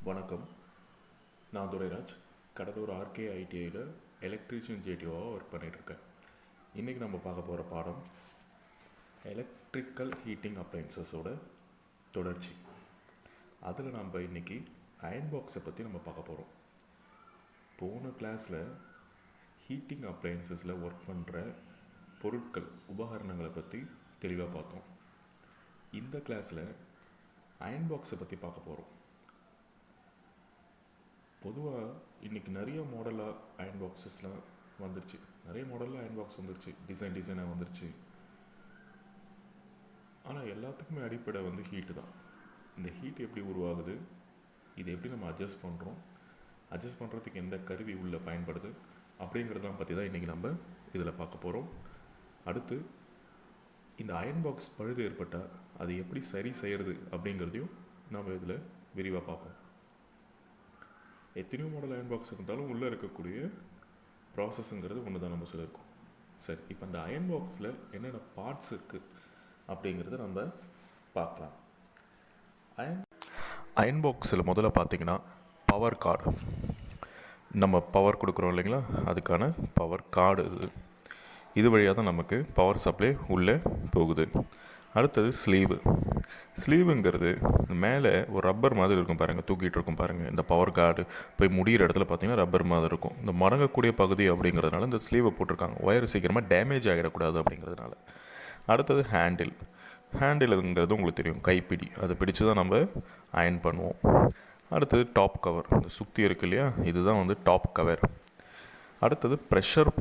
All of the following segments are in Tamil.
வணக்கம். நான் துரைராஜ். கடலூர் ஆர்கே ஐடிஐயில் எலக்ட்ரீஷியன் ஜேடிஓவாக ஒர்க் பண்ணிகிட்ருக்கேன். இன்றைக்கி நம்ம பார்க்க போகிற பாடம் எலக்ட்ரிக்கல் ஹீட்டிங் அப்ளைன்சஸோட தொடர்ச்சி. அதில் நம்ம இன்றைக்கி அயன் பாக்ஸை பற்றி நம்ம பார்க்க போகிறோம். போன கிளாஸில் ஹீட்டிங் அப்ளைன்சஸில் ஒர்க் பண்ணுற பொருட்கள், உபகரணங்களை பற்றி தெளிவாக பார்த்தோம். இந்த கிளாஸில் அயன் பாக்ஸை பற்றி பார்க்க போகிறோம். பொதுவாக இன்றைக்கி நிறைய மாடலாக அயன் பாக்ஸஸ்லாம் வந்துருச்சு. நிறைய மாடலில் அயன் பாக்ஸ் வந்துருச்சு, டிசைனாக வந்துருச்சு. ஆனால் எல்லாத்துக்குமே அடிப்படை ஹீட்டு தான். இந்த ஹீட் எப்படி உருவாகுது, இதை எப்படி நம்ம அட்ஜஸ்ட் பண்ணுறோம், அட்ஜஸ்ட் பண்ணுறதுக்கு எந்த கருவி உள்ளே பயன்படுது அப்படிங்கிறதான் பற்றி தான் இன்றைக்கி நம்ம இதில் பார்க்க போகிறோம். அடுத்து இந்த அயன் பாக்ஸ் பழுது ஏற்பட்டால் அதை எப்படி சரி செய்கிறது அப்படிங்கிறதையும் நம்ம இதில் விரிவாக பார்ப்போம். எத்தனையோ மாடல் அயன் பாக்ஸ் இருந்தாலும் உள்ளே இருக்கக்கூடிய ப்ராசஸ்ங்கிறது ஒன்று தான் நம்ம சொல்லியிருக்கோம். சரி, இப்போ அந்த அயன் பாக்ஸில் என்னென்ன பார்ட்ஸ் இருக்குது அப்படிங்கிறத நம்ம பார்க்கலாம். அயன் பாக்ஸில் முதல்ல பார்த்திங்கன்னா பவர் கார்டு. நம்ம பவர் கொடுக்குறோம் இல்லைங்களா, அதுக்கான பவர் கார்டு இது வழியாக தான் நமக்கு பவர் சப்ளை உள்ளே போகுது. அடுத்தது ஸ்லீவுங்கிறது மேலே ஒரு ரப்பர் மாதிரி இருக்கும் பாருங்கள், தூக்கிட்டு இருக்கும் பாருங்கள். இந்த பவர் கார்டு போய் முடிகிற இடத்துல பார்த்தீங்கன்னா ரப்பர் மாதிரி இருக்கும். இந்த மடங்கக்கூடிய பகுதி அப்படிங்கிறதுனால இந்த ஸ்லீவை போட்டிருக்காங்க. ஒயர் சீக்கிரமாக டேமேஜ் ஆகிடக்கூடாது அப்படிங்கிறதுனால. அடுத்தது ஹேண்டிலுங்கிறது உங்களுக்கு தெரியும், கைப்பிடி. அதை பிடிச்சு தான் நம்ம அயன் பண்ணுவோம். அடுத்தது டாப் கவர், இந்த சுற்றி இருக்கு இல்லையா, இதுதான் டாப் கவர். அடுத்தது ப்ரெஷர்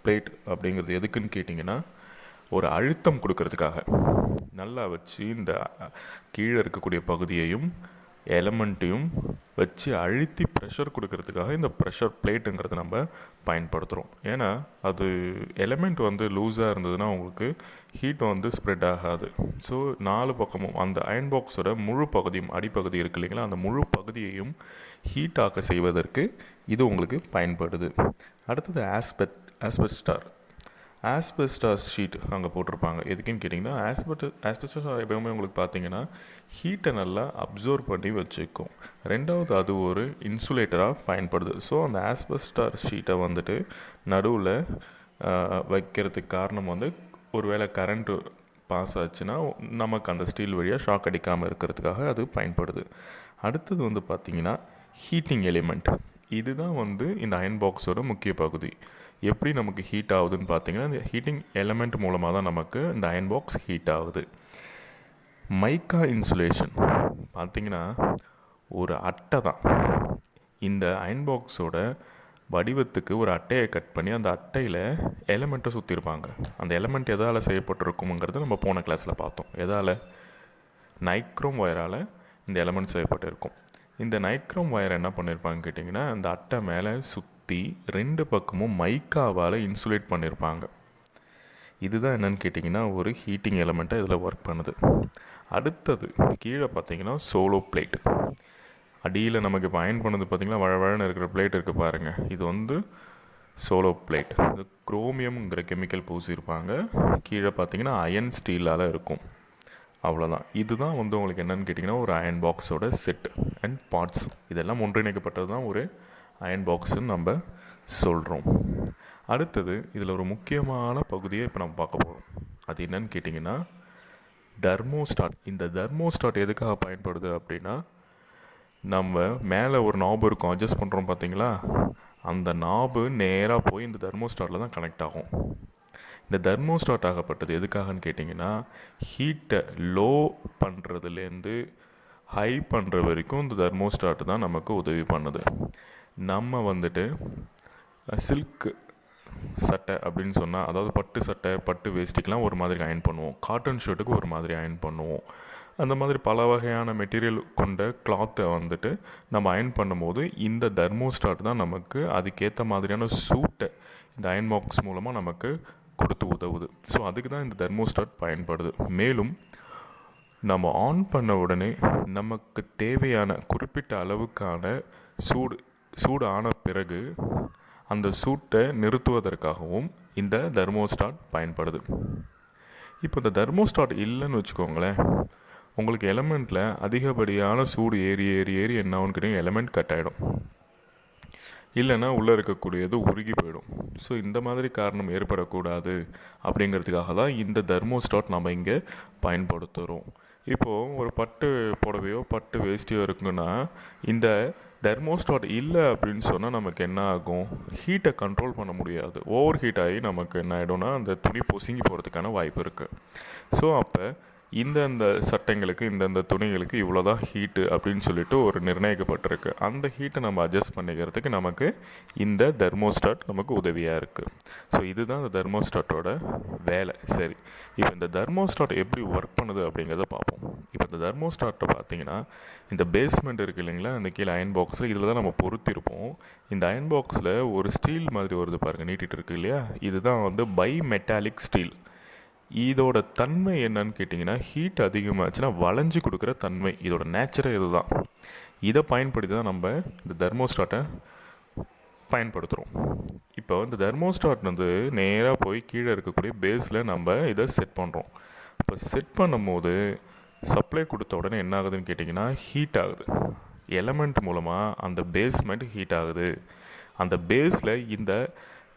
பிளேட் அப்படிங்கிறது எதுக்குன்னு கேட்டிங்கன்னா, ஒரு அழுத்தம் கொடுக்கறதுக்காக நல்லா வச்சு இந்த கீழே இருக்கக்கூடிய பகுதியையும் எலமெண்ட்டையும் வச்சு அழுத்தி ப்ரெஷர் கொடுக்கறதுக்காக இந்த ப்ரெஷர் பிளேட்டுங்கிறத நம்ம பயன்படுத்துகிறோம். ஏன்னா அது எலமெண்ட் லூஸாக இருந்ததுன்னா உங்களுக்கு ஹீட் ஸ்ப்ரெட் ஆகாது. ஸோ 4 பக்கமும் அந்த அயன் பாக்ஸோட முழு பகுதியும், அடிப்பகுதி இருக்கு இல்லைங்களா, அந்த முழு பகுதியையும் ஹீட் ஆக்க செய்வதற்கு இது உங்களுக்கு பயன்படுது. அடுத்தது ஆஸ்பெஸ்டாஸ் ஷீட் அங்கே போட்டிருப்பாங்க. எதுக்குன்னு கேட்டிங்கன்னா, ஆஸ்பெஸ்டாஸ் எப்பவுமே உங்களுக்கு பார்த்தீங்கன்னா ஹீட்டை நல்லா அப்சர்வ் பண்ணி வச்சுக்கும். ரெண்டாவது அது ஒரு இன்சுலேட்டராக பயன்படுது. ஸோ அந்த ஆஸ்பெஸ்டாஸ் ஷீட்டை நடுவில் வைக்கிறதுக்கு காரணம் ஒரு வேளை கரண்ட்டு பாஸ் ஆச்சுன்னா நமக்கு அந்த ஸ்டீல் வழியாக ஷாக் அடிக்காமல் இருக்கிறதுக்காக அது பயன்படுது. அடுத்தது பார்த்திங்கன்னா ஹீட்டிங் எலிமெண்ட். இதுதான் இந்த அயன் பாக்ஸோட முக்கிய பகுதி. எப்படி நமக்கு ஹீட் ஆகுதுன்னு பார்த்தீங்கன்னா, இந்த ஹீட்டிங் எலிமெண்ட் மூலமாக தான் நமக்கு இந்த அயன் பாக்ஸ் ஹீட் ஆகுது. மைக்கா இன்சுலேஷன் பார்த்திங்கன்னா ஒரு அட்டை தான். இந்த அயன் பாக்ஸோட வடிவத்துக்கு ஒரு அட்டையை கட் பண்ணி அந்த அட்டையில் எலிமெண்ட்டை சுற்றிருப்பாங்க. அந்த எலிமெண்ட் எதால் செய்யப்பட்டிருக்குங்கிறது நம்ம போன கிளாஸில் பார்த்தோம். எதால்? நைக்ரோம் ஒயரால் இந்த எலிமெண்ட் செய்யப்பட்டிருக்கும். இந்த நைக்ரோம் ஒயர் என்ன பண்ணியிருப்பாங்க கேட்டிங்கன்னா, அந்த அட்டை மேலே சுற்றி 2 பக்கமும் மைக்காவால் இன்சுலேட் பண்ணியிருப்பாங்க. இதுதான் என்னென்னு கேட்டிங்கன்னா ஒரு ஹீட்டிங் எலிமெண்ட்டாக இதில் ஒர்க் பண்ணுது. அடுத்தது கீழே பார்த்தீங்கன்னா சோலோ பிளேட். அடியில் நமக்கு இப்போ அயன் பண்ணது பார்த்திங்கன்னா வழவழன்னு இருக்கிற பிளேட் இருக்குது பாருங்கள். இது சோலோ பிளேட். இது குரோமியம்ங்கிற கெமிக்கல் பூசியிருப்பாங்க. கீழே பார்த்தீங்கன்னா அயன் ஸ்டீலால் இருக்கும். அவ்வளோதான். இதுதான் உங்களுக்கு என்னென்னு கேட்டிங்கன்னா ஒரு அயன் பாக்ஸோட செட் அண்ட் பார்ட்ஸ். இதெல்லாம் ஒன்றிணைக்கப்பட்டது தான் ஒரு அயன் பாக்ஸுன்னு நம்ம சொல்கிறோம். அடுத்தது இதில் ஒரு முக்கியமான பகுதியை இப்போ நம்ம பார்க்க போகிறோம். அது என்னன்னு கேட்டிங்கன்னா தெர்மோஸ்டாட். இந்த தெர்மோஸ்டாட் எதுக்காக பயன்படுது அப்படின்னா, நம்ம மேலே ஒரு நாபு இருக்கும், அட்ஜஸ்ட் பண்ணுறோம் பார்த்தீங்களா, அந்த நாபு நேராக போய் இந்த தெர்மோஸ்டாட்டில் தான் கனெக்ட் ஆகும். இந்த தெர்மோஸ்டாட் ஆகப்பட்டது எதுக்காகன்னு கேட்டிங்கன்னா, ஹீட்டை லோ பண்ணுறதுலேருந்து ஹை பண்ணுற வரைக்கும் இந்த தெர்மோஸ்டாட் தான் நமக்கு உதவி பண்ணுது. நம்ம சில்க் சட்டை அப்படின்னு சொன்னால், அதாவது பட்டு சட்டை, பட்டு வேஷ்டிக்கெலாம் ஒரு மாதிரி அயன் பண்ணுவோம். காட்டன் ஷர்ட்டுக்கு ஒரு மாதிரி அயன் பண்ணுவோம். அந்த மாதிரி பல வகையான மெட்டீரியல் கொண்ட கிளாத்தை நம்ம அயன் பண்ணும்போது இந்த தெர்மோஸ்டாட் தான் நமக்கு அதுக்கேற்ற மாதிரியான சூட்டை இந்த அயன் பாக்ஸ் மூலமாக நமக்கு கொடுத்து உதவுது. ஸோ அதுக்கு தான் இந்த தெர்மோஸ்டாட் பயன்படுது. மேலும் நம்ம ஆன் பண்ண உடனே நமக்கு தேவையான குறிப்பிட்ட அளவுக்கான சூடு ஆன பிறகு அந்த சூட்டை நிறுத்துவதற்காகவும் இந்த தெர்மோஸ்டாட் பயன்படுது. இப்போ இந்த தெர்மோஸ்டாட் இல்லைன்னு வச்சுக்கோங்களேன், உங்களுக்கு எலமெண்ட்டில் அதிகப்படியான சூடு ஏறி ஏறி ஏறி என்ன ஆகும்னு கேட்டிங்கன்னா எலமெண்ட் கட் ஆகிடும், இல்லைன்னா உள்ளே இருக்கக்கூடியது உருகி போயிடும். ஸோ இந்த மாதிரி காரணம் ஏற்படக்கூடாது அப்படிங்கிறதுக்காக தான் இந்த தெர்மோஸ்டாட் நம்ம இங்கே பயன்படுத்துகிறோம். இப்போது ஒரு பட்டு புடவையோ பட்டு வேஷ்டியோ இருக்குன்னா இந்த தெர்மோஸ்டாட் இல்லை அப்படின்னு சொன்னால் நமக்கு என்ன ஆகும், ஹீட்டை கண்ட்ரோல் பண்ண முடியாது. ஓவர் ஹீட் ஆகி நமக்கு என்ன ஆகிடும்னா அந்த துணி பொசுங்கி போகிறதுக்கான வாய்ப்பு இருக்குது. ஸோ அப்போ இந்தந்த சட்டைங்களுக்கு இந்தந்த துணிகளுக்கு இவ்வளோ தான் ஹீட்டு அப்படின்னு சொல்லிட்டு ஒரு நிர்ணயிக்கப்பட்டிருக்கு. அந்த ஹீட்டை நம்ம அட்ஜஸ்ட் பண்ணிக்கிறதுக்கு நமக்கு இந்த தெர்மோஸ்டாட் நமக்கு உதவியாக இருக்குது. ஸோ இதுதான் இந்த தெர்மோஸ்டாட்டோட வேலை. சரி, இப்போ இந்த தெர்மோஸ்டாட் எப்படி ஒர்க் பண்ணுது அப்படிங்கிறத பார்ப்போம். இப்போ இந்த தெர்மோஸ்டாட்டை பார்த்தீங்கன்னா இந்த பேஸ்மெண்ட் இருக்குது இல்லைங்களா, அந்த கீழே அயன் பாக்ஸில் இதில் தான் நம்ம பொருத்திருப்போம். இந்த அயன் பாக்ஸில் ஒரு ஸ்டீல் மாதிரி வருது பாருங்கள், நீட்டிகிட்டு இருக்கு இல்லையா, இதுதான் வந்து பை மெட்டாலிக் ஸ்டீல். இதோட தன்மை என்னன்னு கேட்டிங்கன்னா ஹீட் அதிகமாச்சுன்னா வளைஞ்சு கொடுக்குற தன்மை, இதோட நேச்சரே இதுதான். இதை பயன்படுத்தி தான் நம்ம இந்த தெர்மோஸ்டாட்டை பயன்படுத்துகிறோம். இப்போ இந்த தெர்மோஸ்டாட் வந்து நேராக போய் கீழே இருக்கக்கூடிய பேஸில் நம்ம இதை செட் பண்ணுறோம். இப்போ செட் பண்ணும்போது சப்ளை கொடுத்த உடனே என்ன ஆகுதுன்னு கேட்டிங்கன்னா ஹீட் ஆகுது. எலமெண்ட் மூலமாக அந்த பேஸ்மெண்ட் ஹீட் ஆகுது. அந்த பேஸில் இந்த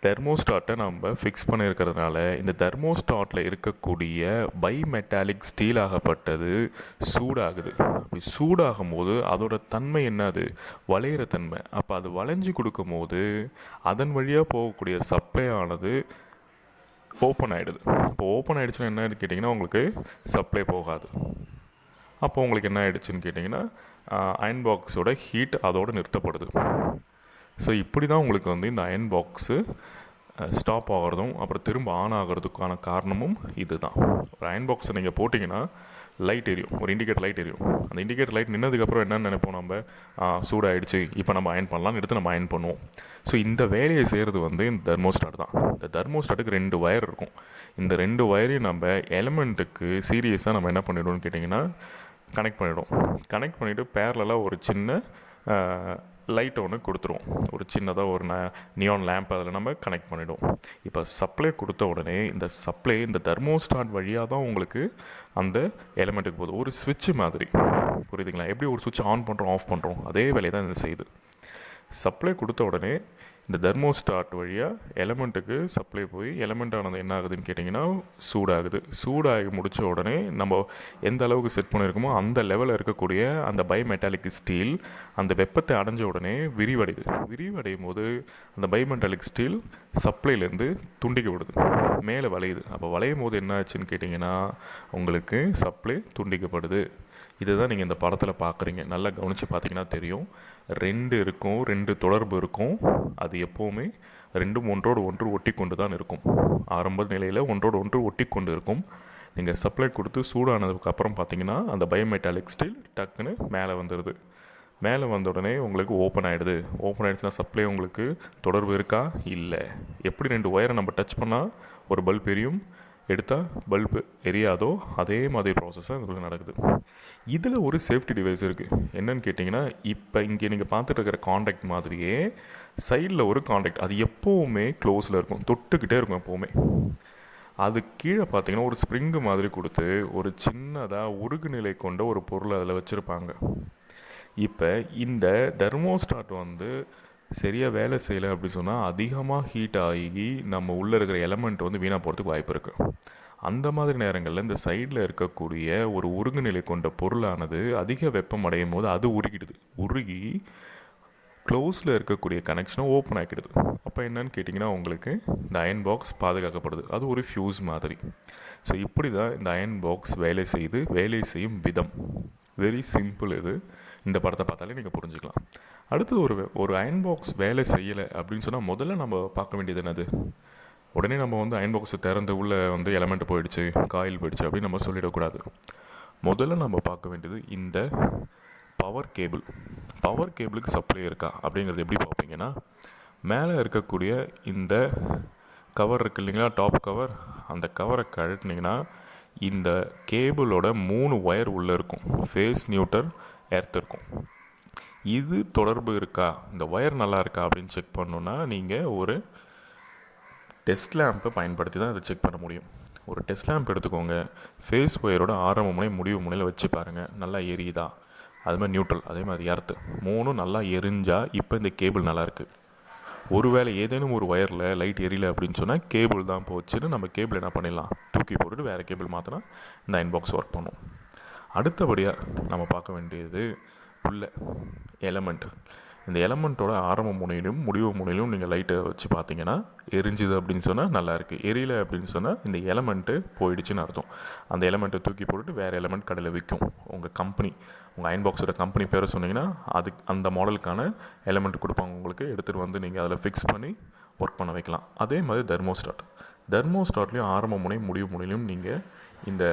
தெர்மோஸ்டாட்டை நம்ம ஃபிக்ஸ் பண்ணியிருக்கிறதுனால இந்த தெர்மோஸ்டாட்டில் இருக்கக்கூடிய பை மெட்டாலிக் ஸ்டீல் ஆகப்பட்டது சூடாகுது. அப்படி சூடாகும் போது அதோட தன்மை என்னது, வளையிற தன்மை. அப்போ அது வளைஞ்சு கொடுக்கும் போது அதன் வழியாக போகக்கூடிய சப்ளை ஆனது ஓப்பன் ஆகிடுது. இப்போ ஓப்பன் ஆகிடுச்சுன்னா என்ன கேட்டிங்கன்னா உங்களுக்கு சப்ளை போகாது. அப்போ உங்களுக்கு என்ன ஆகிடுச்சுன்னு கேட்டிங்கன்னா அயன் பாக்ஸோட ஹீட் அதோடு நிறுத்தப்படுது. ஸோ இப்படி தான் உங்களுக்கு வந்து இந்த அயன் பாக்ஸு ஸ்டாப் ஆகிறதும் அப்புறம் திரும்ப ஆன் ஆகிறதுக்கான காரணமும் இது தான். ஒரு அயன் பாக்ஸை நீங்கள் போட்டிங்கன்னா லைட் எரியும், ஒரு இண்டிகேட்டர் லைட் எரியும். அந்த இண்டிகேட்டர் லைட் நின்னதுக்கப்புறம் என்னென்னு நினைப்போம், நம்ம சூடாகிடுச்சு இப்போ நம்ம அயன் பண்ணலாம்னு எடுத்து நம்ம அயன் பண்ணுவோம். ஸோ இந்த வேலையை செய்கிறது வந்து இந்த தெர்மோஸ்டாட் தான். இந்த தெர்மோஸ்டாட்டுக்கு 2 வயர் இருக்கும். இந்த 2 வயரையும் நம்ம எலமெண்ட்டுக்கு சீரியஸாக நம்ம என்ன பண்ணிவிடுவோம்னு கேட்டிங்கன்னா கனெக்ட் பண்ணிவிட்டு பேரலாக ஒரு சின்ன லைட்டை ஒன்று கொடுத்துருவோம். ஒரு சின்னதாக ஒரு நியான் லேம்ப் அதில் நம்ம கனெக்ட் பண்ணிவிடுவோம். இப்போ சப்ளை கொடுத்த உடனே இந்த தெர்மோஸ்டாட் வழியாக தான் உங்களுக்கு அந்த எலிமெண்ட்டுக்கு போகுது. ஒரு சுவிட்சு மாதிரி, புரியுதுங்களா? எப்படி ஒரு சுவிட்ச் ஆன் பண்ணுறோம் ஆஃப் பண்ணுறோம், அதே வேலையை தான் இது செய்யுது. சப்ளை கொடுத்த உடனே இந்த தெர்மோஸ்டாட் வழியாக எலமெண்ட்டுக்கு சப்ளை போய் எலமெண்ட் ஆனது என்ன ஆகுதுன்னு கேட்டிங்கன்னா சூடாகி முடித்த உடனே நம்ம எந்த அளவுக்கு செட் பண்ணியிருக்கோமோ அந்த லெவலில் இருக்கக்கூடிய அந்த பை மெட்டாலிக் ஸ்டீல் அந்த வெப்பத்தை அடைஞ்ச உடனே விரிவடையும் போது அந்த பை மெட்டாலிக் ஸ்டீல் சப்ளைலேருந்து துண்டிக்கப்படுது, மேலே வளையுது. அப்போ வளையும் போது என்ன ஆச்சுன்னு கேட்டிங்கன்னா உங்களுக்கு சப்ளை துண்டிக்கப்படுது. இதுதான் நீங்கள் இந்த படத்தில் பார்க்குறீங்க. நல்லா கவனித்து பார்த்தீங்கன்னா தெரியும், 2 தொடர்பு இருக்கும். அது எப்போவுமே 2 ஒன்றோடு ஒன்று ஒட்டி கொண்டு தான் இருக்கும். ஆரம்ப நிலையில் ஒன்றோடு ஒன்று ஒட்டி கொண்டு இருக்கும். நீங்கள் சப்ளை கொடுத்து சூடானதுக்கு அப்புறம் பார்த்தீங்கன்னா அந்த பயோமெட்டாலிக் ஸ்டீல் டக்குன்னு மேலே வந்துடுது. மேலே வந்த உடனே உங்களுக்கு ஓப்பன் ஆகிடுச்சுன்னா சப்ளை உங்களுக்கு தொடர்பு இருக்கா, இல்லை. எப்படி 2 ஒயரை நம்ம டச் பண்ணால் ஒரு பல்ப் எரியும், எடுத்தால் பல்பு எரியாதோ, அதே மாதிரி ப்ராசஸாக இதில் நடக்குது. இதில் ஒரு சேஃப்டி டிவைஸ் இருக்குது. என்னன்னு கேட்டிங்கன்னா இப்போ இங்கே நீங்கள் பார்த்துட்டு இருக்கிற காண்டாக்ட் மாதிரியே சைடில் ஒரு காண்டாக்ட், அது எப்போவுமே க்ளோஸில் இருக்கும், தொட்டுக்கிட்டே இருக்கும் எப்போவுமே. அது கீழே பார்த்தீங்கன்னா ஒரு ஸ்ப்ரிங்கு மாதிரி கொடுத்து ஒரு சின்னதாக உருகு நிலை கொண்ட ஒரு பொருளை அதில் வச்சுருப்பாங்க. இப்போ இந்த தெர்மோஸ்டாட் வந்து சரியாக வேலை செய்யலை அப்படி சொன்னால் அதிகமாக ஹீட் ஆகி நம்ம உள்ளே இருக்கிற எலமெண்ட் வந்து வீணாக போகிறதுக்கு வாய்ப்பு இருக்குது. அந்த மாதிரி நேரங்களில் இந்த சைடில் இருக்கக்கூடிய ஒரு உருகுநிலை கொண்ட பொருளானது அதிக வெப்பம் அடையும் போது அது உருகி க்ளோஸில் இருக்கக்கூடிய கனெக்ஷனை ஓப்பன் ஆக்கிடுது. அப்போ என்னன்னு கேட்டிங்கன்னா உங்களுக்கு இந்த அயன் பாக்ஸ் பாதுகாக்கப்படுது. அது ஒரு ஃபியூஸ் மாதிரி. ஸோ இப்படி தான் இந்த அயன் பாக்ஸ் வேலை செய்யும் விதம் வெரி சிம்பிள். இந்த படத்தை பார்த்தாலே நீங்கள் புரிஞ்சுக்கலாம். அடுத்தது ஒரு அயன் பாக்ஸ் வேலை செய்யலை அப்படின்னு சொன்னால் முதல்ல நம்ம பார்க்க வேண்டியது என்னது, உடனே நம்ம வந்து அயன் பாக்ஸை திறந்து உள்ளே வந்து எலமெண்ட் போயிடுச்சு, காயில் போயிடுச்சு அப்படின்னு நம்ம சொல்லிடக்கூடாது. முதல்ல நம்ம பார்க்க வேண்டியது இந்த பவர் கேபிளுக்கு சப்ளை இருக்கா அப்படிங்கிறது எப்படி பார்ப்பீங்கன்னா, மேலே இருக்கக்கூடிய இந்த கவர் இருக்குது இல்லைங்களா, டாப் கவர், அந்த கவரை கழட்டினீங்கன்னா இந்த கேபிளோட 3 ஒயர் உள்ளே இருக்கும். ஃபேஸ், நியூட்ரல், எர்த் இருக்கும். இது தொடர்பு இருக்கா, இந்த ஒயர் நல்லா இருக்கா அப்படின்னு செக் பண்ணணுன்னா நீங்கள் ஒரு டெஸ்ட் லேம்பை பயன்படுத்தி தான் இதை செக் பண்ண முடியும். ஒரு டெஸ்ட் லேம்ப் எடுத்துக்கோங்க. ஃபேஸ் ஒயரோட ஆரம்ப முனை முடிவு முனையில் வச்சு பாருங்கள், நல்லா எரியுதா. அது மாதிரி நியூட்ரல், அதே மாதிரி எர்த்து, மூணும் நல்லா எரிஞ்சால் இப்போ இந்த கேபிள் நல்லாயிருக்கு. ஒருவேளை ஏதேனும் ஒரு ஒயரில் லைட் எரியல அப்படின்னு சொன்னால் கேபிள் தான் போச்சுன்னு நம்ம கேபிள் என்ன பண்ணிடலாம், தூக்கி போட்டுட்டு வேறு கேபிள் மாற்றினா இந்த அயன் பாக்ஸ் ஒர்க் பண்ணும். அடுத்தபடியாக நம்ம பார்க்க வேண்டியது உள்ள எலமெண்ட். இந்த எலமெண்ட்டோட ஆரம்ப முனையிலும் முடிவு முனையிலும் நீங்கள் லைட்டை வச்சு பார்த்தீங்கன்னா எரிஞ்சுது அப்படின்னு சொன்னால் நல்லாயிருக்கு. எரியல அப்படின்னு சொன்னால் இந்த எலமெண்ட்டு போயிடுச்சுன்னு அர்த்தம். அந்த எலமெண்ட்டை தூக்கி போட்டுட்டு வேறு எலமெண்ட் கடையில் விற்கும். உங்கள் கம்பெனி, உங்கள் அயன் பாக்ஸோட கம்பெனி பேரை சொன்னீங்கன்னா அந்த மாடலுக்கான எலமெண்ட் கொடுப்பாங்க உங்களுக்கு. எடுத்துகிட்டு வந்து நீங்கள் அதில் ஃபிக்ஸ் பண்ணி ஒர்க் பண்ண வைக்கலாம். அதே மாதிரி தெர்மோஸ்டாட்லேயும் ஆரம்ப முனை முடிவு முனையிலும் நீங்கள் இந்த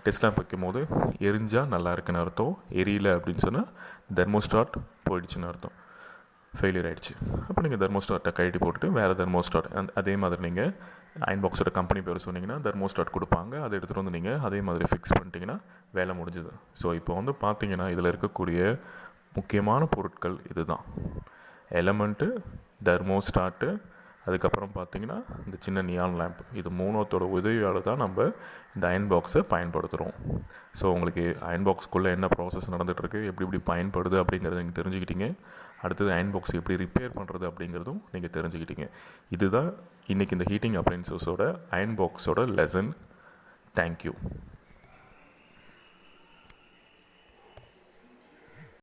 டெஸ்ட் லேம்ப் வைக்கும் போது எரிஞ்சால் நல்லா இருக்குன்னு அர்த்தம். எரியல அப்படின்னு சொன்னால் தெர்மோஸ்டாட் போயிடுச்சுன்னு அர்த்தம், ஃபெயிலியர் ஆகிடுச்சு. அப்போ நீங்கள் தெர்மோஸ்டாட்டை கழட்டி போட்டுட்டு வேறு தெர்மோஸ்டாட் அதே மாதிரி நீங்கள் அயன் பாக்ஸோட கம்பெனி பேர் சொன்னீங்கன்னா தெர்மோஸ்டாட் கொடுப்பாங்க. அதை எடுத்துகிட்டு வந்து நீங்கள் அதே மாதிரி ஃபிக்ஸ் பண்ணிட்டீங்கன்னா வேலை முடிஞ்சுது. ஸோ இப்போ வந்து பார்த்தீங்கன்னா இதில் இருக்கக்கூடிய முக்கியமான பொருட்கள் இது தான்: எலமெண்ட்டு, தெர்மோஸ்டாட்டு, அதுக்கப்புறம் பார்த்தீங்கன்னா இந்த சின்ன நியான் லேம்ப். இது மூணத்தோட உதவியால் தான் நம்ம இந்த அயன் பாக்ஸை பயன்படுத்துகிறோம். ஸோ உங்களுக்கு அயன் பாக்ஸ்க்குள்ளே என்ன ப்ராசஸ் நடந்துகிட்ருக்கு, எப்படி பயன்படுது அப்படிங்கிறத நீங்கள் தெரிஞ்சுக்கிட்டீங்க. அடுத்தது அயன் பாக்ஸ் எப்படி ரிப்பேர் பண்ணுறது அப்படிங்கிறதும் நீங்கள் தெரிஞ்சுக்கிட்டீங்க. இதுதான் இன்றைக்கி இந்த ஹீட்டிங் அப்ளைன்சஸோட அயன் பாக்ஸோட லெசன். தேங்க்யூ.